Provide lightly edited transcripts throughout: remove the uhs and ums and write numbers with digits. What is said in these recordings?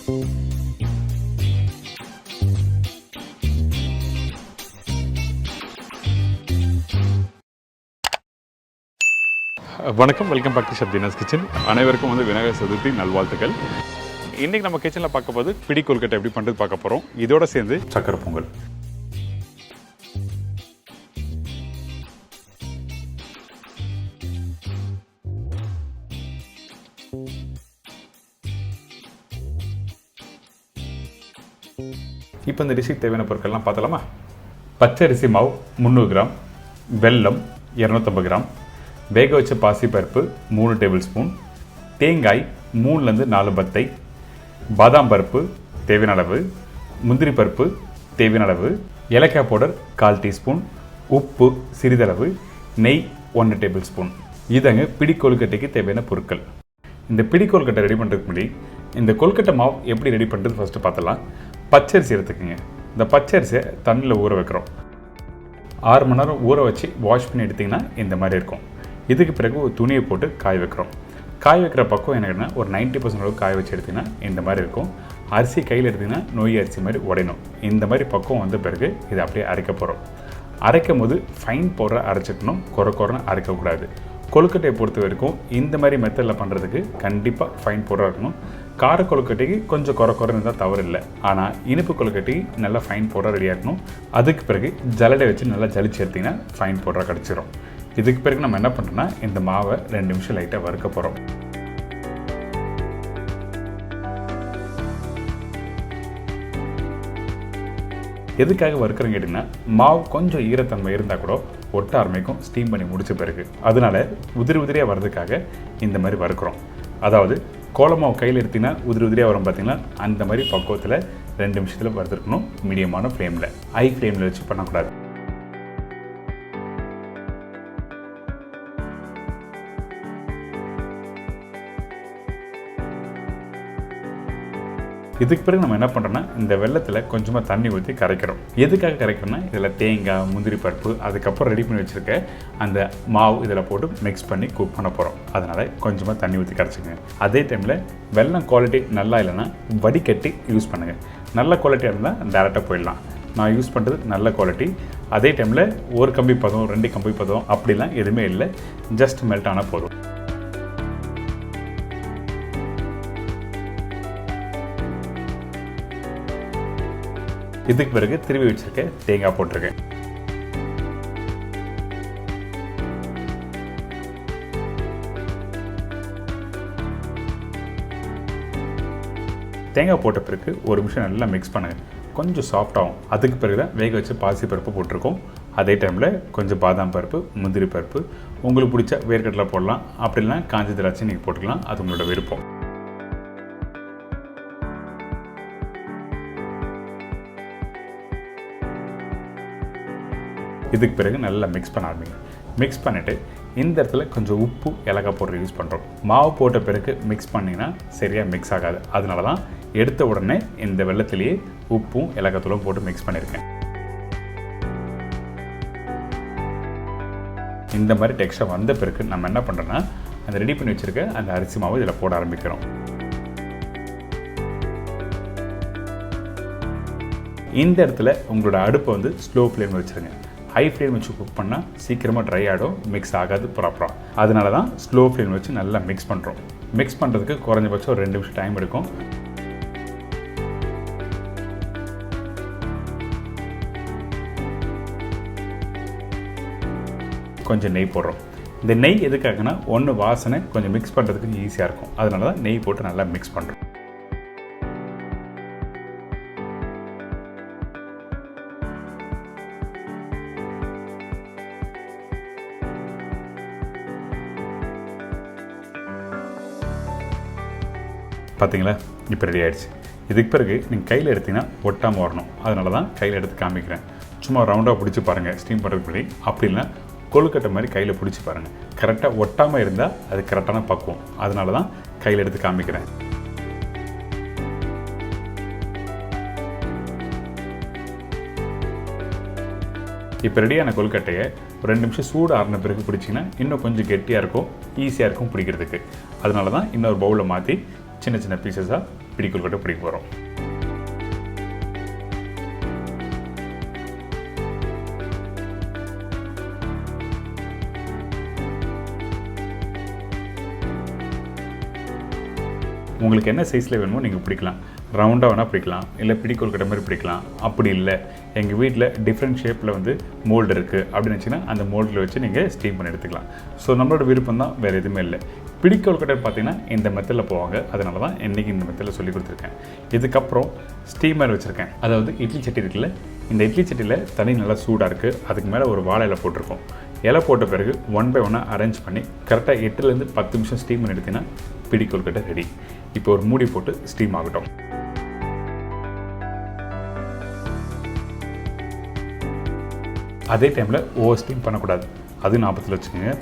வணக்கம், welcome back to chef Deena's kitchen. அனைவருக்கும் விநாயகர் சதுர்த்தி நல்வாழ்த்துக்கள். இன்றைக்கி நம்ம கிச்சனில் பார்க்க போது பிடி கொழுக்கட்டை எப்படி பண்ணுறது பார்க்க போகிறோம். இதோட சேர்ந்து சக்கரை பொங்கல். இப்போ இந்த டிஷ்ஷுக்கு தேவையான பொருட்கள்லாம் பார்த்தலாமா? பச்சரிசி மாவு 300 கிராம், வெல்லம் 250 கிராம், வேக வச்ச பாசிப்பருப்பு 3 டேபிள் ஸ்பூன், தேங்காய் 3லேருந்து 4 பத்தை, பாதாம் பருப்பு தேவையான அளவு, முந்திரி பருப்பு தேவையான அளவு, ஏலக்காய் பவுடர் 1/4 டீஸ்பூன், உப்பு சிறிதளவு, நெய் 1 டேபிள் ஸ்பூன். இதாங்க பிடி கொழுக்கட்டைக்கு தேவையான பொருட்கள். இந்த பிடி கொழுக்கட்டை ரெடி பண்ணுறதுக்கு முன்னாடி இந்த கொழுக்கட்டை மாவு எப்படி ரெடி பண்ணுறது ஃபஸ்ட்டு பார்த்தலாம். பச்சரிசி எடுத்துக்கோங்க. இந்த பச்சரிசியை தண்ணியில் ஊற வைக்கிறோம். 6 மணி நேரம் ஊற வச்சு வாஷ் பண்ணி எடுத்திங்கன்னா இந்த மாதிரி இருக்கும். இதுக்கு பிறகு ஒரு துணியை போட்டு காய வைக்கிறோம். காய வைக்கிற பக்கம் என்னன்னா ஒரு 90% அளவுக்கு காய வச்சு எடுத்திங்கன்னா இந்த மாதிரி இருக்கும். அரிசி கையில் எடுத்திங்கன்னா நொய் அரிசி மாதிரி உடையணும். இந்த மாதிரி பக்கம் வந்த பிறகு இதை அப்படியே அரைக்க போகிறோம். அரைக்கும் போது ஃபைன் பவுடரை அரைச்சிக்கணும், குறைன்னு அரைக்கக்கூடாது. கொழுக்கட்டையை பொறுத்த வரைக்கும் இந்த மாதிரி மெத்தடில் பண்ணுறதுக்கு கண்டிப்பாக ஃபைன் பவுடராக இருக்கணும். கார கொழுக்கட்டைக்கு கொஞ்சம் குறைன்னு இருந்தால் தவறு இல்லை. ஆனால் இனிப்பு கொழுக்கட்டைக்கு நல்லா ஃபைன் பவுடராக ரெடியாக இருக்கணும். அதுக்கு பிறகு ஜல்லடை வச்சு நல்லா ஜலிச்சு எடுத்திங்கன்னா ஃபைன் பவுடராக கிடச்சிரும். இதுக்கு பிறகு நம்ம என்ன பண்ணுறோம்னா இந்த மாவை 2 நிமிஷம் லைட்டாக வறுக்க போகிறோம். எதுக்காக வறுக்கிறோன்னு கேட்டிங்கன்னா மாவு கொஞ்சம் ஈரத்தன்மை இருந்தால் கூட ஒட்ட ஆரம்பிக்கும் ஸ்டீம் பண்ணி முடிச்ச பிறகு. அதனால உதிரியாக வர்றதுக்காக இந்த மாதிரி வறுக்கிறோம். அதாவது கோலமாவு கையில் எடுத்திங்கன்னா உதிரியாக வரும் பார்த்திங்கன்னா அந்த மாதிரி பக்குவத்தில் 2 நிமிஷத்தில் வறுத்துருக்கணும். மீடியமான ஃப்ளேமில், ஹை ஃப்ளேமில் வச்சு பண்ணக்கூடாது. இதுக்கு பிறகு நம்ம என்ன பண்ணுறோன்னா இந்த வெள்ளத்தில் கொஞ்சமாக தண்ணி ஊற்றி கரைக்கிறோம். எதுக்காக கரைக்கிறோன்னா இதில் தேங்காய், முந்திரி பருப்பு, அதுக்கப்புறம் ரெடி பண்ணி வச்சுருக்க அந்த மாவு இதில் போட்டு மிக்ஸ் பண்ணி குக் பண்ண போகிறோம். அதனால் கொஞ்சமாக தண்ணி ஊற்றி கரைச்சிங்க. அதே டைமில் வெல்லம் குவாலிட்டி நல்லா இல்லைன்னா வடிகட்டி யூஸ் பண்ணுங்கள். நல்ல குவாலிட்டியாக இருந்தால் டேரெக்டாக போயிடலாம். நான் யூஸ் பண்ணுறது நல்ல குவாலிட்டி. அதே டைமில் 1 கம்பி பதம், 2 கம்பி பதம் அப்படிலாம் எதுவுமே இல்லை. ஜஸ்ட் மெல்ட் ஆனால் போதும். இதுக்கு பிறகு திருவி வச்சிருக்க தேங்காய் போட்டிருக்கேன். தேங்காய் போட்ட பிறகு 1 நிமிஷம் நல்லா மிக்ஸ் பண்ணுங்கள். கொஞ்சம் சாஃப்டாகும். அதுக்கு பிறகு தான் வேக வச்சு பாசி பருப்பு போட்டிருக்கோம். அதே டைமில் கொஞ்சம் பாதாம் பருப்பு, முந்திரி பருப்பு, உங்களுக்கு பிடிச்ச வேர்க்கடலை போடலாம். அப்படி இல்லைனா காஞ்ச திராட்சை நீங்கள் போட்டுக்கலாம். அது உங்களோட விருப்பம். இதுக்கு பிறகு நல்லா மிக்ஸ் பண்ண ஆரம்பிங்க. மிக்ஸ் பண்ணிவிட்டு இந்த இடத்துல கொஞ்சம் உப்பு, ஏலக்காய் பவுடர் யூஸ் பண்ணுறோம். மாவு போட்ட பிறகு மிக்ஸ் பண்ணிங்கன்னா சரியாக மிக்ஸ் ஆகாது. அதனால தான் எடுத்த உடனே இந்த வெள்ளத்திலேயே உப்பும் ஏலக்காய் தூளும் போட்டு மிக்ஸ் பண்ணியிருக்கேன். இந்த மாதிரி டெக்ஸ்டர் வந்த பிறகு நம்ம என்ன பண்ணுறோன்னா அந்த ரெடி பண்ணி வச்சுருக்க அந்த அரிசி மாவு இதில் போட ஆரம்பிக்கிறோம். இந்த இடத்துல உங்களோட அடுப்பை ஸ்லோ ஃப்ளேம் வச்சுருங்க. ஹை ஃப்ளேம் வச்சு குக் பண்ணால் சீக்கிரமாக ட்ரை ஆகிடும், மிக்ஸ் ஆகாது ப்ராப்பராக. அதனால தான் ஸ்லோ ஃப்ளேம் வச்சு நல்லா மிக்ஸ் பண்ணுறோம். மிக்ஸ் பண்ணுறதுக்கு குறைஞ்சபட்சம் ஒரு 2 நிமிஷம் டைம் எடுக்கும். கொஞ்சம் நெய் போடுறோம். இந்த நெய் எதுக்காகனா ஒன்று வாசனை கொஞ்சம் மிக்ஸ் பண்ணுறதுக்கு ஈஸியாக இருக்கும். அதனால தான் நெய் போட்டு நல்லா மிக்ஸ் பண்ணுறோம். பார்த்தீங்களா, இப்போ ரெடி ஆகிடுச்சு. இதுக்கு பிறகு நீங்கள் கையில் எடுத்திங்கன்னா ஒட்டாமல் வரணும். அதனால தான் கையில் எடுத்து காமிக்கிறேன். சும்மா ரவுண்டாக பிடிச்சி பாருங்கள் ஸ்டீம் பண்ணுறதுக்கு முன்னாடி. அப்படி இல்லை கொழுக்கட்டை மாதிரி கையில் பிடிச்சி பாருங்கள். கரெக்டாக ஒட்டாமல் இருந்தால் அது கரெக்டான பக்குவம். அதனால தான் கையில் எடுத்து காமிக்கிறேன். இப்போ ரெடியான கொழுக்கட்டையை ஒரு 2 நிமிஷம் சூடு ஆறின பிறகு பிடிச்சிங்கன்னா இன்னும் கொஞ்சம் கெட்டியாக இருக்கும், ஈஸியாக இருக்கும் பிடிக்கிறதுக்கு. அதனால தான் இன்னொரு பவுலில் மாற்றி சின்ன சின்ன பீசஸாக பிடி கொழுக்கட்டை பிடிக்க போகிறோம். உங்களுக்கு என்ன சைஸில் வேணுமோ நீங்கள் பிடிக்கலாம். ரவுண்டாக வேணால் பிடிக்கலாம், இல்லை பிடி கொழுக்கட்டை மாதிரி பிடிக்கலாம். அப்படி இல்லை எங்கள் வீட்டில் டிஃப்ரெண்ட் ஷேப்பில் வந்து மோல்டு இருக்குது அப்படின்னு வச்சிங்கன்னா அந்த மோல்டில் வச்சு நீங்கள் ஸ்டீம் பண்ணி எடுத்துக்கலாம். ஸோ நம்மளோட விருப்பம் தான், வேறு எதுவுமே இல்லை. பிடி கொழுக்கட்டை பார்த்தீங்கன்னா இந்த மெத்தடில் போவாங்க. அதனால தான் இன்றைக்கி இந்த மெத்தடில் சொல்லி கொடுத்துருக்கேன். இதுக்கப்புறம் ஸ்டீமர் வச்சுருக்கேன். அதாவது இட்லி சட்டி இருக்குல்ல, இந்த இட்லி சட்டியில் தண்ணி நல்லா சூடாக இருக்குது. அதுக்கு மேலே ஒரு வாழை இலை போட்டிருக்கோம். இலை போட்ட பிறகு 1 by 1 அரேஞ்ச் பண்ணி கரெக்டாக 8லேருந்து 10 நிமிஷம் ஸ்டீம் பண்ணி எடுத்திங்கன்னா பிடி கொழுக்கட்டை ரெடி. இப்போ ஒரு மூடி போட்டு ஸ்டீம் ஆகட்டும். அதே டைமில் ஓவர் ஸ்டீம் பண்ணக்கூடாது, அது ஞாபகத்தில் வச்சுக்கோங்க.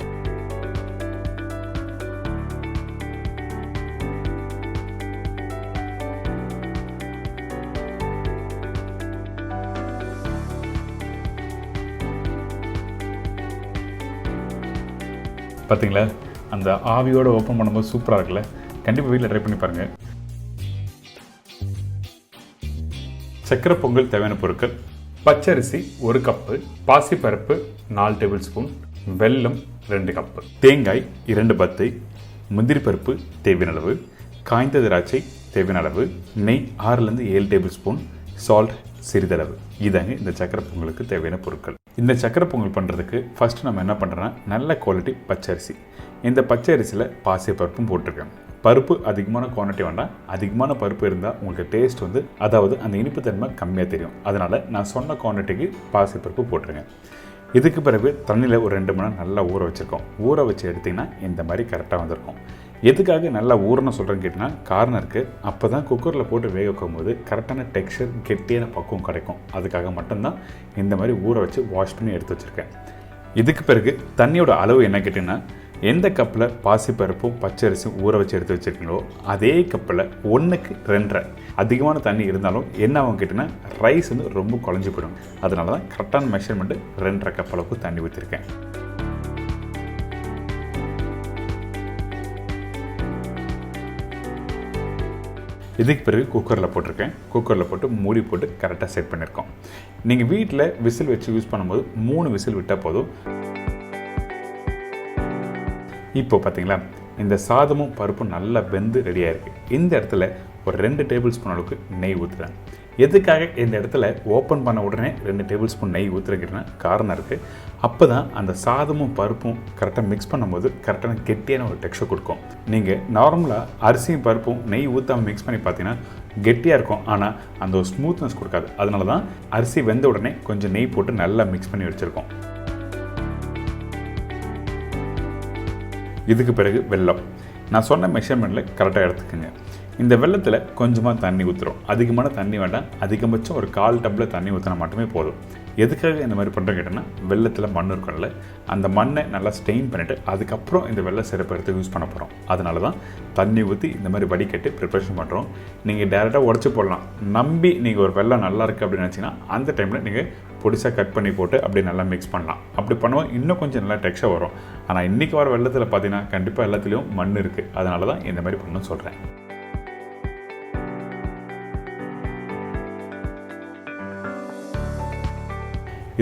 பார்த்தீங்களா, அந்த ஆவியோடு ஓப்பன் பண்ணும்போது சூப்பராக இருக்குல்ல. கண்டிப்பாக வீட்டில் ட்ரை பண்ணி பாருங்கள். சக்கரை பொங்கல் தேவையான பொருட்கள்: பச்சரிசி 1 கப்பு, பாசிப்பருப்பு 4 டேபிள் ஸ்பூன், வெல்லம் 2 கப்பு, தேங்காய் 2 பத்தை, முந்திரி பருப்பு தேவையான அளவு, காய்ந்த திராட்சை தேவையான அளவு, நெய் 6லேருந்து 7 டேபிள் ஸ்பூன், சால்ட் சிறிதளவு. இதாங்க இந்த சக்கரை பொங்கலுக்கு தேவையான பொருட்கள். இந்த சக்கரை பொங்கல் பண்ணுறதுக்கு ஃபஸ்ட்டு நம்ம என்ன பண்ணுறோன்னா, நல்ல குவாலிட்டி பச்சரிசி. இந்த பச்சரிசியில் பாசிப்பருப்பும் போட்டிருக்கேன். பருப்பு அதிகமான குவான்டிட்டி வேண்டாம். அதிகமான பருப்பு இருந்தால் உங்களுக்கு டேஸ்ட் வந்து, அதாவது அந்த இனிப்பு தன்மை கம்மியாக தெரியும். அதனால் நான் சொன்ன குவான்டிட்டிக்கு பாசிப்பருப்பு போட்டுருங்க. இதுக்கு பிறகு தண்ணியில் ஒரு 2 மணி நேரம் நல்லா ஊற வச்சுருக்கோம். ஊற வச்சு எடுத்திங்கன்னா இந்த மாதிரி கரெக்டாக வந்திருக்கும். எதுக்காக நல்லா ஊறணும் சொல்கிறேன்னு கேட்டிங்கன்னா, காரணம் இருக்குது. அப்போ தான் குக்கரில் போட்டு வேக வைக்கும் போது கரெக்டான டெக்ஸ்சர், கெட்டியான பக்குவம் கிடைக்கும். அதுக்காக மட்டும்தான் இந்த மாதிரி ஊற வச்சு வாஷ் பண்ணி எடுத்து வச்சுருக்கேன். இதுக்கு பிறகு தண்ணியோட அளவு என்ன கேட்டிங்கன்னா, எந்த கப்பில் பாசிப்பருப்பும் பச்சரிசியும் ஊற வச்சு எடுத்து வச்சுருக்கீங்களோ அதே கப்பில் 1க்கு 2.5 அதிகமான தண்ணி இருந்தாலும் என்ன ஆகும் கேட்டிங்கன்னா, ரைஸ் வந்து ரொம்ப குழஞ்சி போயிடும். அதனால தான் கரெக்டான மெஷர்மெண்ட்டு 2.5 கப் அளவுக்கு தண்ணி ஊற்றிருக்கேன். இதுக்கு பிறகு குக்கரில் போட்டிருக்கேன். குக்கரில் போட்டு மூடி போட்டு கரெக்டாக செட் பண்ணியிருக்கோம். நீங்கள் வீட்டில் விசில் வச்சு யூஸ் பண்ணும்போது 3 விசில் விட்டால் போதும். இப்போ பார்த்தீங்களா, இந்த சாதமும் பருப்பும் நல்லா வெந்து ரெடியாக இருக்குது. இந்த இடத்துல ஒரு 2 டேபிள் ஸ்பூன் அளவுக்கு நெய் ஊற்றுறேன். எதுக்காக இந்த இடத்துல ஓப்பன் பண்ண உடனே 2 டேபிள் ஸ்பூன் நெய் ஊற்றுறதுக்குன்னா காரணம் இருக்குது. அப்போ தான் அந்த சாதமும் பருப்பும் கரெக்டாக மிக்ஸ் பண்ணும்போது கரெக்டான கெட்டியான ஒரு டெக்ஸ்சர் கொடுக்கும். நீங்கள் நார்மலாக அரிசியும் பருப்பும் நெய் ஊற்றாமல் மிக்ஸ் பண்ணி பார்த்தீங்கன்னா கெட்டியாக இருக்கும், ஆனால் அந்த ஒரு ஸ்மூத்னஸ் கொடுக்காது. அதனால தான் அரிசி வெந்த உடனே கொஞ்சம் நெய் போட்டு நல்லா மிக்ஸ் பண்ணி வச்சுருக்கோம். இதுக்கு பிறகு வெல்லம். நான் சொன்ன மெஷர்மெண்ட்டில் கரெக்டாக எடுத்துக்கோங்க. இந்த வெல்லத்தில் கொஞ்சமாக தண்ணி ஊற்றுறோம். அதிகமான தண்ணி வேண்டாம். அதிகபட்சம் ஒரு 1/4 டம்ளர் தண்ணி ஊற்றினா மட்டுமே போதும். எதுக்காக இந்த மாதிரி பண்ணுறோம் கேட்டோன்னா, வெல்லத்தில் மண் இருக்கும்ல, அந்த மண்ணை நல்லா ஸ்டெயின் பண்ணிவிட்டு அதுக்கப்புறம் இந்த வெள்ளை சிறப்பு எடுத்து யூஸ் பண்ண போகிறோம். அதனால தான் தண்ணி ஊற்றி இந்த மாதிரி வடிகட்டி ப்ரிப்பரேஷன் பண்ணுறோம். நீங்கள் டேரெக்டாக உடச்சி போடலாம். நம்பி நீங்கள் ஒரு வெள்ளம் நல்லா இருக்குது அப்படின்னு நினச்சிங்கன்னா அந்த டைமில் நீங்கள் பொடிசாக கட் பண்ணி போட்டு அப்படி நல்லா மிக்ஸ் பண்ணலாம். அப்படி பண்ணுவோம் இன்னும் கொஞ்சம் நல்லா டெக்ஸ்சர் வரும். ஆனால் இன்றைக்கி வர வெள்ளத்தில் பார்த்தீங்கன்னா கண்டிப்பாக எல்லாத்துலேயும் மண் இருக்குது. அதனால தான் இந்த மாதிரி பண்ணணும்னு சொல்கிறேன்.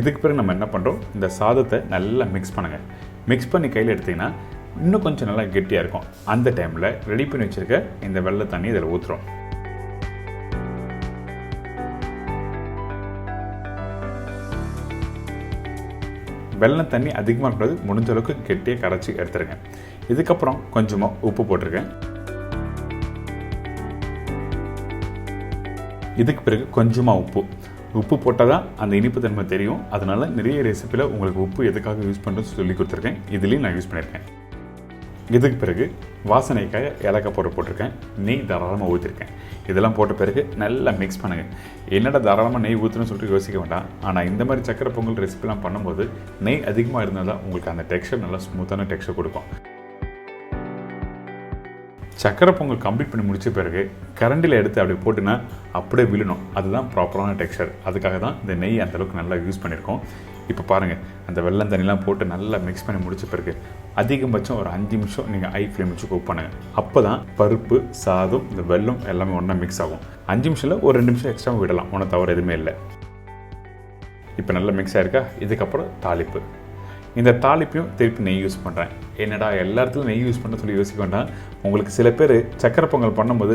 இதுக்கு பிறகு நம்ம என்ன பண்ணுறோம், இந்த சாதத்தை நல்லா மிக்ஸ் பண்ணுங்கள். மிக்ஸ் பண்ணி கையில் எடுத்திங்கன்னா இன்னும் கொஞ்சம் நல்லா கெட்டியாக இருக்கும். அந்த டைமில் ரெடி பண்ணி வச்சுருக்க இந்த வெள்ளை தண்ணி இதில் ஊற்றுறோம். வெள்ளம் தண்ணி அதிகமாக கூடாது, முடிஞ்ச அளவுக்கு கெட்டியாக கரைச்சி எடுத்துருங்க. இதுக்கப்புறம் கொஞ்சமாக உப்பு போட்டிருக்கேன். இதுக்கு பிறகு கொஞ்சமாக உப்பு போட்டால் தான் அந்த இனிப்பு தன்மை தெரியும். அதனால் நிறைய ரெசிப்பியில் உங்களுக்கு உப்பு எதுக்காக யூஸ் பண்ணுறது சொல்லி கொடுத்துருக்கேன். இதுலேயும் நான் யூஸ் பண்ணியிருக்கேன். இதுக்கு பிறகு வாசனைக்காக ஏலக்காய் பவுடர் போட்டிருக்கேன். நெய் தாராளமாக ஊற்றிருக்கேன். இதெல்லாம் போட்ட பிறகு நல்லா மிக்ஸ் பண்ணுங்கள். என்னடா தாராளமாக நெய் ஊற்றுன்னு சொல்லிட்டு யோசிக்க வேண்டாம். ஆனால் இந்த மாதிரி சக்கரை பொங்கல் ரெசிபிலாம் பண்ணும்போது நெய் அதிகமாக இருந்தால் தான் உங்களுக்கு அந்த டெக்ஸ்சர் நல்லா ஸ்மூத்தான டெக்ஸ்சர் கொடுக்கும். சக்கரை பொங்கல் கம்ப்ளீட் பண்ணி முடித்த பிறகு கரண்டியில் எடுத்து அப்படியே போட்டுன்னா அப்படியே விழணும். அதுதான் ப்ராப்பரான டெக்ஸ்சர். அதுக்காக தான் இந்த நெய் அந்தளவுக்கு நல்லா யூஸ் பண்ணியிருக்கோம். இப்போ பாருங்கள், அந்த வெல்லம் தண்ணிலாம் போட்டு நல்லா மிக்ஸ் பண்ணி முடித்த பிறகு அதிகபட்சம் ஒரு 5 நிமிஷம் நீங்கள் ஹை ஃப்ளேம் வச்சு குக் பண்ணுங்கள். அப்போ தான் பருப்பு, சாதம், இந்த வெல்லம் எல்லாமே ஒன்றா மிக்ஸ் ஆகும். 5 நிமிஷத்தில் ஒரு 2 நிமிஷம் எக்ஸ்ட்ரா விடலாம், ஒன்றும் தவறு எதுவுமே இல்லை. இப்போ நல்லா மிக்ஸ் ஆகிருக்கா. இதுக்கப்புறம் தாளிப்பு. இந்த தாளிப்பையும் திருப்பி நெய் யூஸ் பண்ணுறேன். என்னடா எல்லா இடத்துலையும் நெய் யூஸ் பண்ண சொல்லி யோசிக்க வேண்டாம். உங்களுக்கு சில பேர் சக்கரை பொங்கல் பண்ணும்போது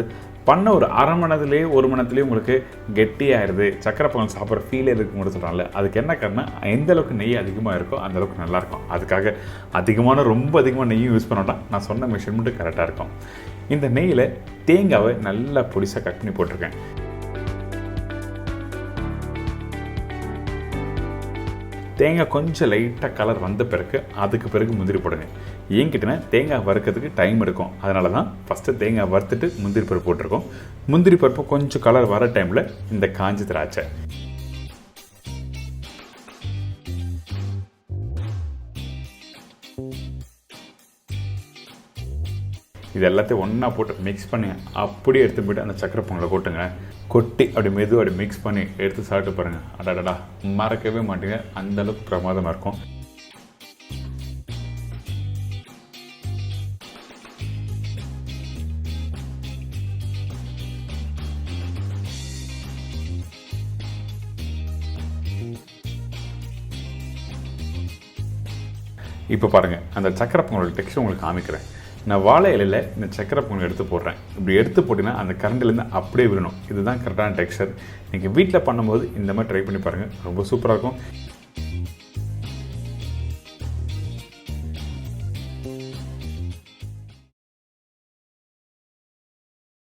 பண்ண ஒரு அரை மணி நேரத்துலேயே 1 மணி நேரத்துலேயே உங்களுக்கு கெட்டியாகிடுது, சக்கரை பொங்கல் சாப்பிட்ற ஃபீலே இருக்குன்னு சொல்கிறாங்கல்ல. அதுக்கு என்ன காரணம், எந்த அளவுக்கு நெய் அதிகமாக இருக்கோ அந்தளவுக்கு நல்லாயிருக்கும். அதுக்காக ரொம்ப அதிகமாக நெய்யும் யூஸ் பண்ண வேண்டாம். நான் சொன்ன மெஷர்மெண்ட்டு கரெக்டாக இருக்கும். இந்த நெய்யில் தேங்காவை நல்லா பொடிசாக கட் பண்ணி போட்டிருக்கேன். தேங்காய் கொஞ்சம் லைட்டாக கலர் வந்த அதுக்கு பிறகு முந்திரி போடுங்க. ஏங்கிட்டனா தேங்காய் வறுக்கிறதுக்கு டைம் எடுக்கும். அதனால தான் ஃபஸ்ட்டு தேங்காய் வறுத்துட்டு முந்திரி பருப்பு போட்டிருக்கோம். முந்திரி பருப்பு கொஞ்சம் கலர் வர டைமில் இந்த காஞ்ச திராட்சை, இது எல்லாத்தையும் ஒன்றா போட்டு மிக்ஸ் பண்ணி அப்படியே எடுத்து போய்ட்டு அந்த சக்கரை பொங்கலை கொட்டுங்க. கொட்டி அப்படி மெதுவாக அப்படி மிக்ஸ் பண்ணி எடுத்து சாப்பிட்டு பாருங்கள். அடாடா, மறக்கவே மாட்டேங்க, அந்தளவுக்கு பிரமாதமாக இருக்கும். இப்போ பாருங்கள், அந்த சக்கரை பொங்கலோட டெக்ஸ்டர் உங்களுக்கு காமிக்கிறேன். நான் வாழை இலையில் இந்த சக்கரை பொங்கல் எடுத்து போடுறேன். இப்படி எடுத்து போட்டிங்கன்னா அந்த கரண்டிலேருந்து அப்படியே விடணும். இதுதான் கரெக்டான டெக்ஸ்டர். நீங்கள் வீட்டில் பண்ணும்போது இந்த மாதிரி ட்ரை பண்ணி பாருங்கள், ரொம்ப சூப்பராக இருக்கும்.